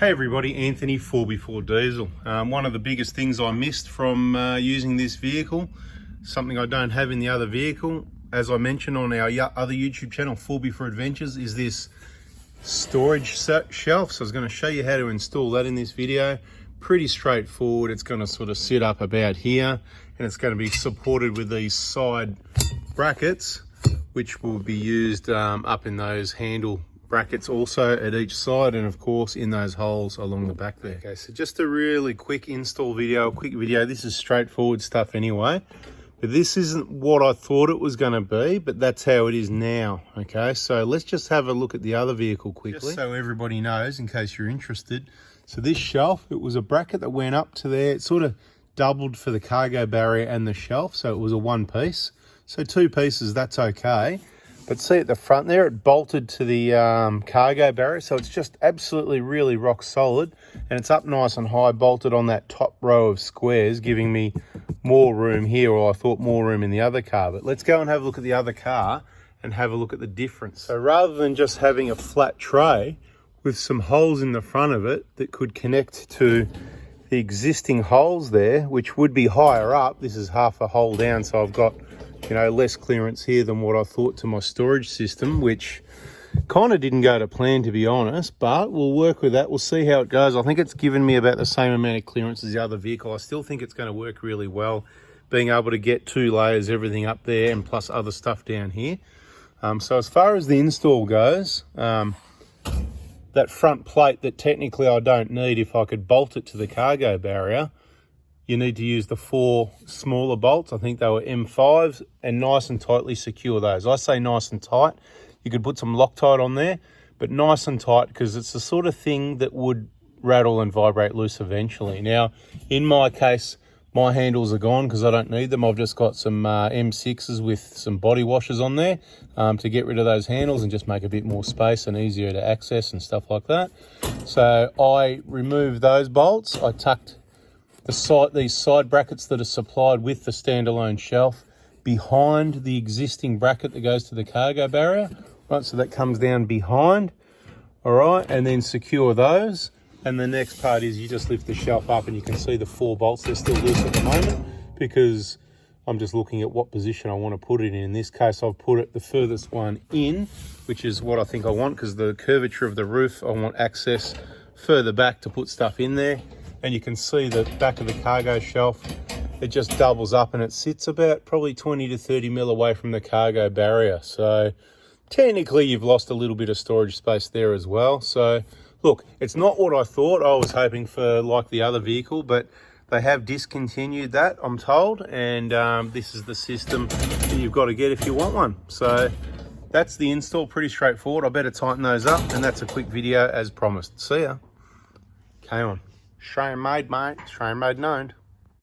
Hey everybody, Anthony 4x4 Diesel. One of the biggest things I missed from using this vehicle, something I don't have in the other vehicle, as I mentioned on our other YouTube channel, 4x4 Adventures, is this storage shelf. So I was going to show you how to install that in this video. Pretty straightforward. It's going to sort of sit up about here, and it's going to be supported with these side brackets, which will be used up in those handle brackets also at each side, and of course in those holes along the back there. Okay, so just a really quick install video, This is straightforward stuff anyway, but this isn't what I thought it was going to be, but that's how it is now. Okay, so let's just have a look at the other vehicle quickly, just so everybody knows in case you're interested. So this shelf, it was a bracket that went up to there. It sort of doubled for the cargo barrier and the shelf, so it was a one piece. So two pieces, that's okay. But see at the front there, it bolted to the cargo barrier, so it's just absolutely really rock solid, and it's up nice and high, bolted on that top row of squares, giving me more room here, or I thought more room in the other car. But let's go and have a look at the other car and have a look at the difference. So rather than just having a flat tray with some holes in the front of it that could connect to the existing holes there, which would be higher up, this is half a hole down, so I've got, you know, less clearance here than what I thought to my storage system, which kind of didn't go to plan, to be honest, but we'll work with that. We'll see how it goes. I think it's given me about the same amount of clearance as the other vehicle. I still think it's going to work really well, being able to get two layers, everything up there, and plus other stuff down here. So as far as the install goes, that front plate that technically I don't need, if I could bolt it to the cargo barrier, you need to use the 4 smaller bolts. I think they were M5s, and nice and tightly secure those. I say nice and tight. You could put some Loctite on there, but nice and tight, because it's the sort of thing that would rattle and vibrate loose eventually. Now, in my case, my handles are gone because I don't need them. I've just got some M6s with some body washers on there to get rid of those handles and just make a bit more space and easier to access and stuff like that. So I removed those bolts. I tucked these side brackets that are supplied with the standalone shelf behind the existing bracket that goes to the cargo barrier, right? So that comes down behind, all right, and then secure those. And the next part is you just lift the shelf up, and you can see the 4 bolts. They're still loose at the moment because I'm just looking at what position I want to put it in. In this case, I've put it the furthest one in, which is what I think I want, because the curvature of the roof, I want access further back to put stuff in there. And you can see the back of the cargo shelf, it just doubles up, and it sits about probably 20 to 30 mil away from the cargo barrier. So technically you've lost a little bit of storage space there as well. So look, it's not what I thought. I was hoping for like the other vehicle, but they have discontinued that, I'm told. And this is the system that you've got to get if you want one. So that's the install, pretty straightforward. I better tighten those up, and that's a quick video as promised. See ya. KAON. Australian made, mate. Australian made and owned.